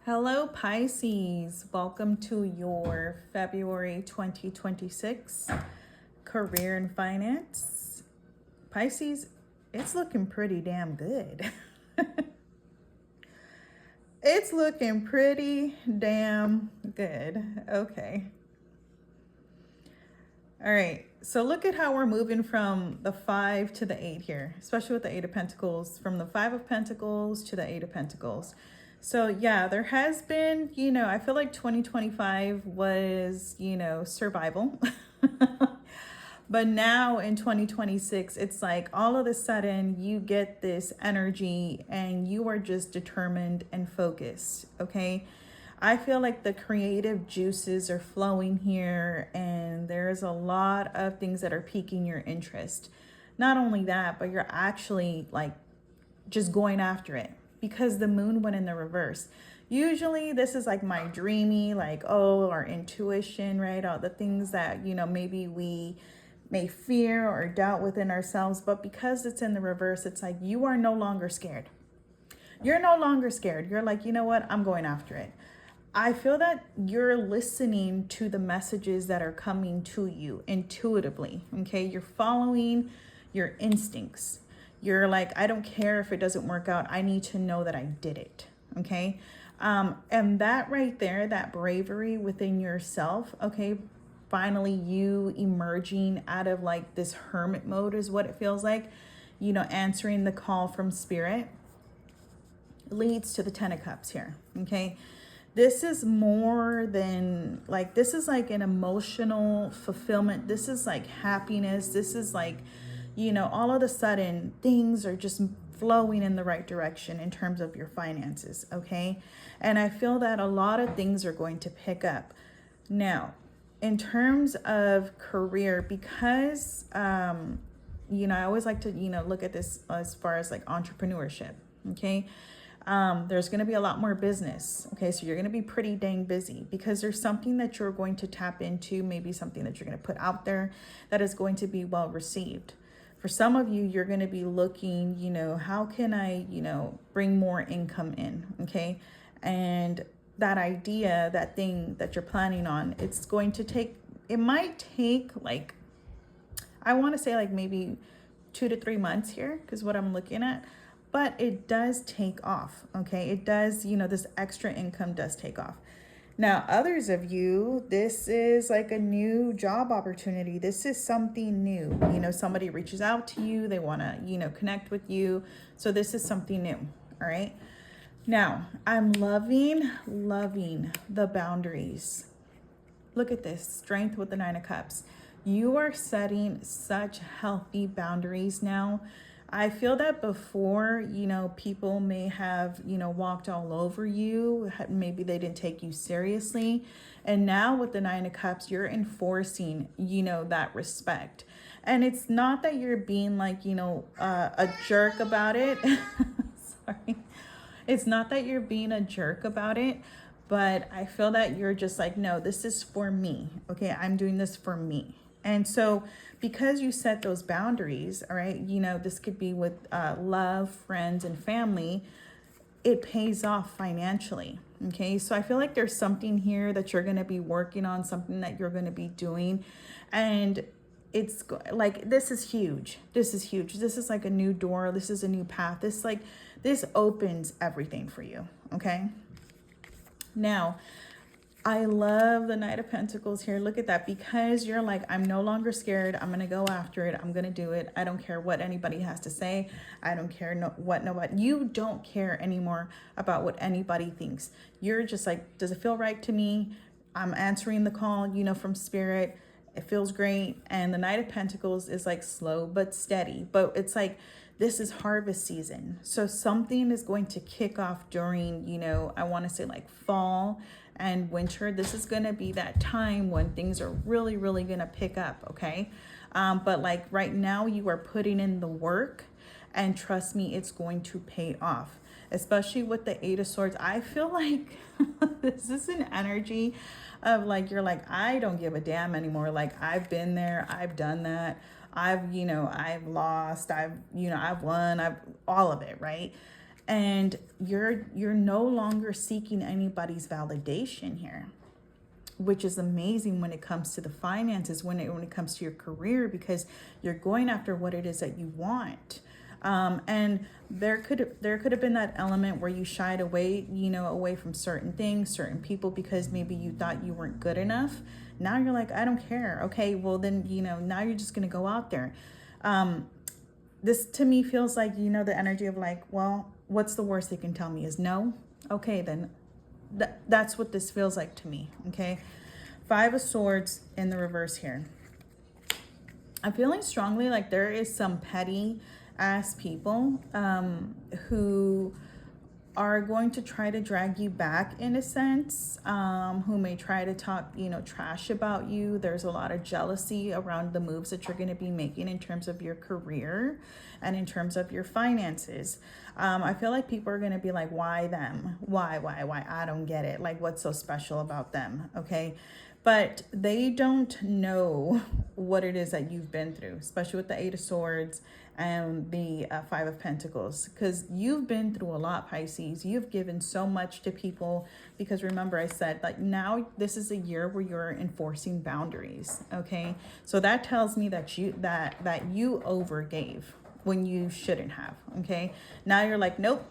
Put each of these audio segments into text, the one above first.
Hello, Pisces. Welcome to your February 2026 career and finance. Pisces, it's looking pretty damn good. It's looking pretty damn good. Okay. All right. So look at how we're moving from the 5 to the 8 here, especially with the 8 of Pentacles, from the 5 of Pentacles to the 8 of Pentacles. So yeah, there has been, I feel like 2025 was, survival. But now in 2026, it's like all of a sudden you get this energy and you are just determined and focused, okay? I feel like the creative juices are flowing here and there's a lot of things that are piquing your interest. Not only that, but you're actually like just going after it because the moon went in the reverse. Usually this is like my dreamy, like, oh, our intuition, right? All the things that, maybe we may fear or doubt within ourselves. But because it's in the reverse, it's like you are no longer scared. You're no longer scared. You're like, you know what? I'm going after it. I feel that you're listening to the messages that are coming to you intuitively, okay? You're following your instincts. You're like, I don't care if it doesn't work out. I need to know that I did it, okay? And that right there, that bravery within yourself, okay, finally you emerging out of like this hermit mode is what it feels like, answering the call from spirit leads to the 10 of Cups here, okay? This is more than like, this is like an emotional fulfillment. This is like happiness. This is like, all of a sudden things are just flowing in the right direction in terms of your finances, okay? And I feel that a lot of things are going to pick up. Now, in terms of career, because, I always like to, look at this as far as like entrepreneurship, okay? There's going to be a lot more business. Okay, so you're going to be pretty dang busy because there's something that you're going to tap into, maybe something that you're going to put out there that is going to be well received. For some of you, you're going to be looking, how can I, bring more income in? Okay. And that idea, that thing that you're planning on, it's going to take, it might take like, I want to say like maybe 2 to 3 months here, because what I'm looking at. But it does take off, okay? It does, this extra income does take off. Now, others of you, this is like a new job opportunity. This is something new. Somebody reaches out to you. They want to, connect with you. So this is something new, all right? Now, I'm loving the boundaries. Look at this, strength with the 9 of Cups. You are setting such healthy boundaries now. I feel that before, people may have, walked all over you. Maybe they didn't take you seriously. And now with the 9 of Cups, you're enforcing, that respect. And it's not that you're being like, a jerk about it. Sorry. It's not that you're being a jerk about it, but I feel that you're just like, no, this is for me. Okay, I'm doing this for me. And so because you set those boundaries, all right, this could be with love, friends, and family, it pays off financially, okay? So I feel like there's something here that you're going to be working on, something that you're going to be doing. And it's like, this is huge. This is huge. This is like a new door. This is a new path. This opens everything for you, okay? Now, I love the Knight of Pentacles here. Look at that. Because you're like, I'm no longer scared. I'm going to go after it. I'm going to do it. I don't care what anybody has to say. I don't care what nobody. You don't care anymore about what anybody thinks. You're just like, does it feel right to me? I'm answering the call, from spirit. It feels great. And the Knight of Pentacles is like slow but steady. But it's like, this is harvest season. So something is going to kick off during, I want to say like fall and winter. This is going to be that time when things are really, really going to pick up, okay? But like right now you are putting in the work and trust me, it's going to pay off, especially with the 8 of Swords. I feel like this is an energy of like, you're like, I don't give a damn anymore. Like I've been there, I've done that. I've lost, I've won, all of it, right? And you're no longer seeking anybody's validation here, which is amazing when it comes to the finances, when it comes to your career, because you're going after what it is that you want. And there could have been that element where you shied away, away from certain things, certain people, because maybe you thought you weren't good enough. Now you're like, I don't care. Okay, well then, now you're just gonna go out there. This to me feels like, the energy of like, well, what's the worst they can tell me is no? Okay, then that's what this feels like to me. Okay, 5 of Swords in the reverse here. I'm feeling strongly like there is some petty ass people who are going to try to drag you back in a sense, who may try to talk, trash about you. There's a lot of jealousy around the moves that you're going to be making in terms of your career and in terms of your finances. I feel like people are going to be like, why them? Why? I don't get it. Like, what's so special about them? Okay. But they don't know what it is that you've been through, especially with the 8 of Swords and the 5 of Pentacles, because you've been through a lot, Pisces. You've given so much to people, because remember I said, like, now this is a year where you're enforcing boundaries. Okay, so that tells me that you overgave when you shouldn't have. Okay, now you're like, nope,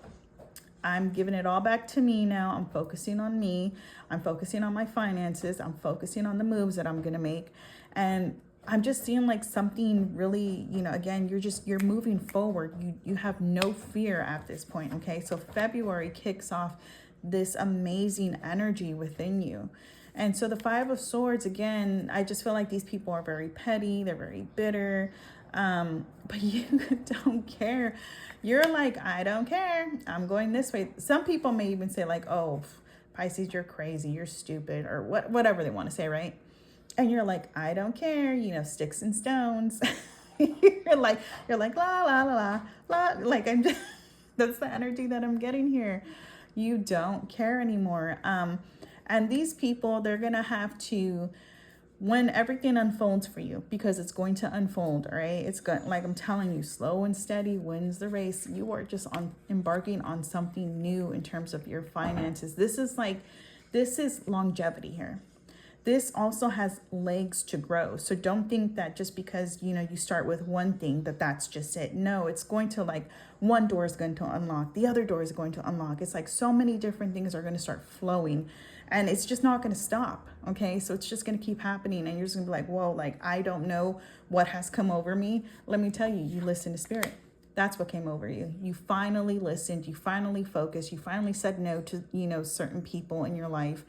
I'm giving it all back to me now. I'm focusing on me. I'm focusing on my finances. I'm focusing on the moves that I'm going to make. And I'm just seeing like something really, again, you're moving forward. You have no fear at this point. Okay. So February kicks off this amazing energy within you. And so the 5 of Swords, again, I just feel like these people are very petty. They're very bitter. But you don't care. You're like, I don't care. I'm going this way. Some people may even say like, oh, Pisces, you're crazy. You're stupid, or whatever they want to say. Right. And you're like, I don't care, sticks and stones. you're like, la, la, la, la, la. Like, I'm just, that's the energy that I'm getting here. You don't care anymore. And these people, they're going to have to, when everything unfolds for you, because it's going to unfold, all right? It's going, like I'm telling you, slow and steady wins the race. You are just embarking on something new in terms of your finances. This is longevity here. This also has legs to grow. So don't think that just because, you start with one thing that's just it. No, it's going to, like, one door is going to unlock. The other door is going to unlock. It's like so many different things are going to start flowing, and it's just not going to stop. Okay. So it's just going to keep happening, and you're just gonna be like, whoa, like, I don't know what has come over me. Let me tell you, you listen to spirit. That's what came over you. You finally listened. You finally focused. You finally said no to, certain people in your life.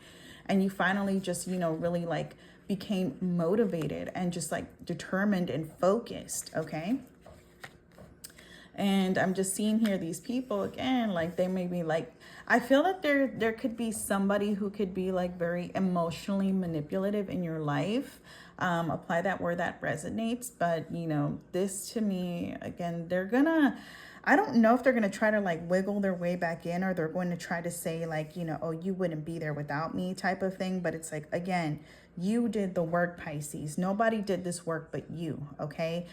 And you finally just, really like became motivated and just like determined and focused. Okay. And I'm just seeing here these people again, like they may be like, I feel that there could be somebody who could be like very emotionally manipulative in your life. Apply that where that resonates. But, this to me, again, I don't know if they're going to try to like wiggle their way back in, or they're going to try to say like, oh, you wouldn't be there without me type of thing. But it's like, again, you did the work, Pisces. Nobody did this work but you. Okay.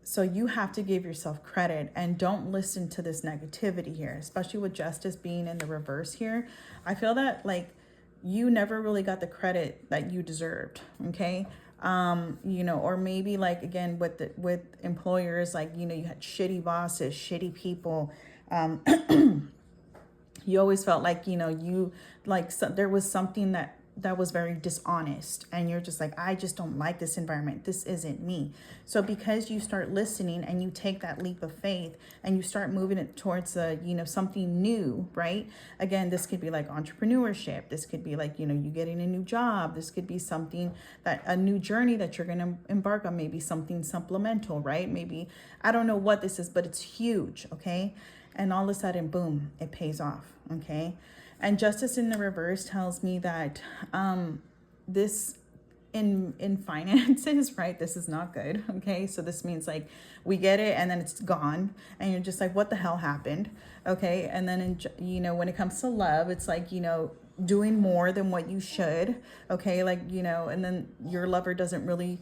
So you have to give yourself credit, and don't listen to this negativity here, especially with Justice being in the reverse here. I feel that like you never really got the credit that you deserved. Okay. Or maybe like, again, with employers, like, you had shitty bosses, shitty people. You always felt like, there was something that was very dishonest, and you're just like, I just don't like this environment. This isn't me. So because you start listening and you take that leap of faith and you start moving it towards something new, right? Again, this could be like entrepreneurship. This could be like, you getting a new job. This could be something a new journey that you're going to embark on, maybe something supplemental, right? Maybe, I don't know what this is, but it's huge. Okay. And all of a sudden, boom, it pays off. Okay. And Justice in the reverse tells me that this in finances, right? This is not good. Okay, so this means like we get it and then it's gone, and you're just like, what the hell happened? Okay, and then when it comes to love, it's like, doing more than what you should. Okay, like, and then your lover doesn't really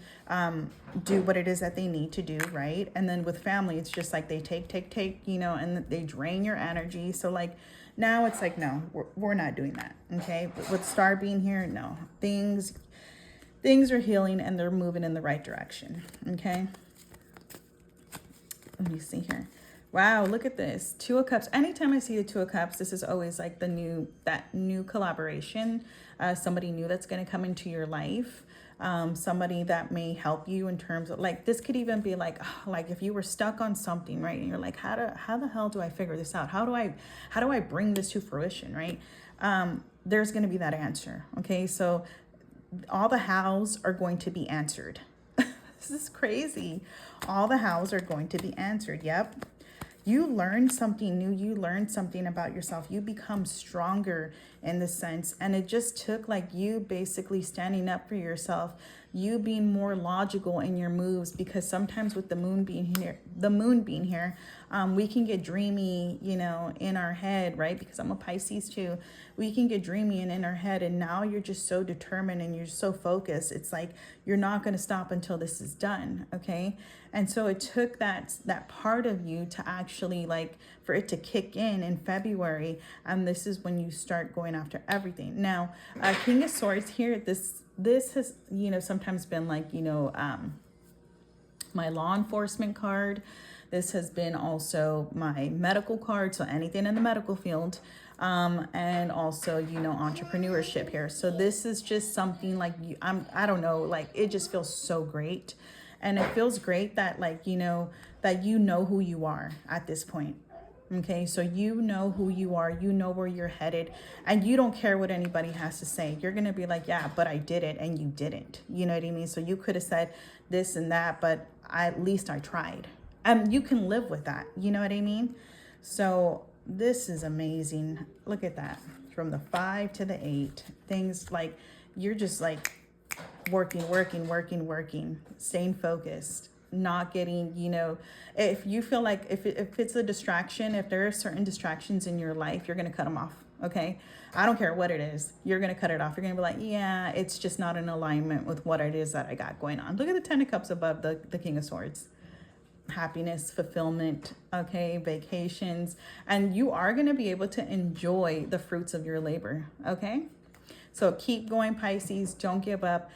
do what it is that they need to do, right? And then with family, it's just like they take, and they drain your energy. So like now it's like, no, we're not doing that. Okay, but with Star being here, no, things are healing and they're moving in the right direction. Okay, let me see here. Wow, look at this. Two of Cups. Anytime I see the Two of Cups, this is always like that new collaboration, somebody new that's going to come into your life, somebody that may help you in terms of like, this could even be like if you were stuck on something, right? And you're like, how the hell do I figure this out? How do I bring this to fruition, right? There's going to be that answer. Okay, so all the hows are going to be answered. This is crazy. All the hows are going to be answered. Yep. You learn something new. You learn something about yourself. You become stronger in this sense. And it just took like you basically standing up for yourself, you being more logical in your moves, because sometimes with the moon being here, we can get dreamy, in our head, right? Because I'm a Pisces too. We can get dreamy and in our head. And now you're just so determined and you're so focused. It's like, you're not going to stop until this is done. Okay. And so it took that part of you to actually like, for it to kick in February. And this is when you start going after everything. Now, King of Swords here, this has, sometimes been like, my law enforcement card. This has been also my medical card. So anything in the medical field, and also, entrepreneurship here. So this is just something like I don't know, like it just feels so great. And it feels great that like, that who you are at this point. Okay, so you know who you are, you know where you're headed, and you don't care what anybody has to say. You're going to be like, yeah, but I did it, and you didn't. You know what I mean? So you could have said this and that, but at least I tried. And you can live with that. You know what I mean? So this is amazing. Look at that. From the 5 to the 8. Things like, you're just like working, staying focused. Not getting, if you feel like if it's a distraction, if there are certain distractions in your life, you're going to cut them off. Okay. I don't care what it is. You're going to cut it off. You're going to be like, yeah, it's just not in alignment with what it is that I got going on. Look at the 10 of Cups above the King of Swords. Happiness, fulfillment, okay, vacations, and you are going to be able to enjoy the fruits of your labor. Okay. So keep going, Pisces. Don't give up.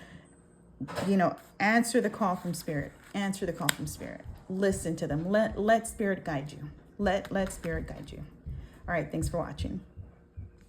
Answer the call from spirit. Answer the call from spirit. Listen to them. Let spirit guide you. Let spirit guide you. All right. Thanks for watching.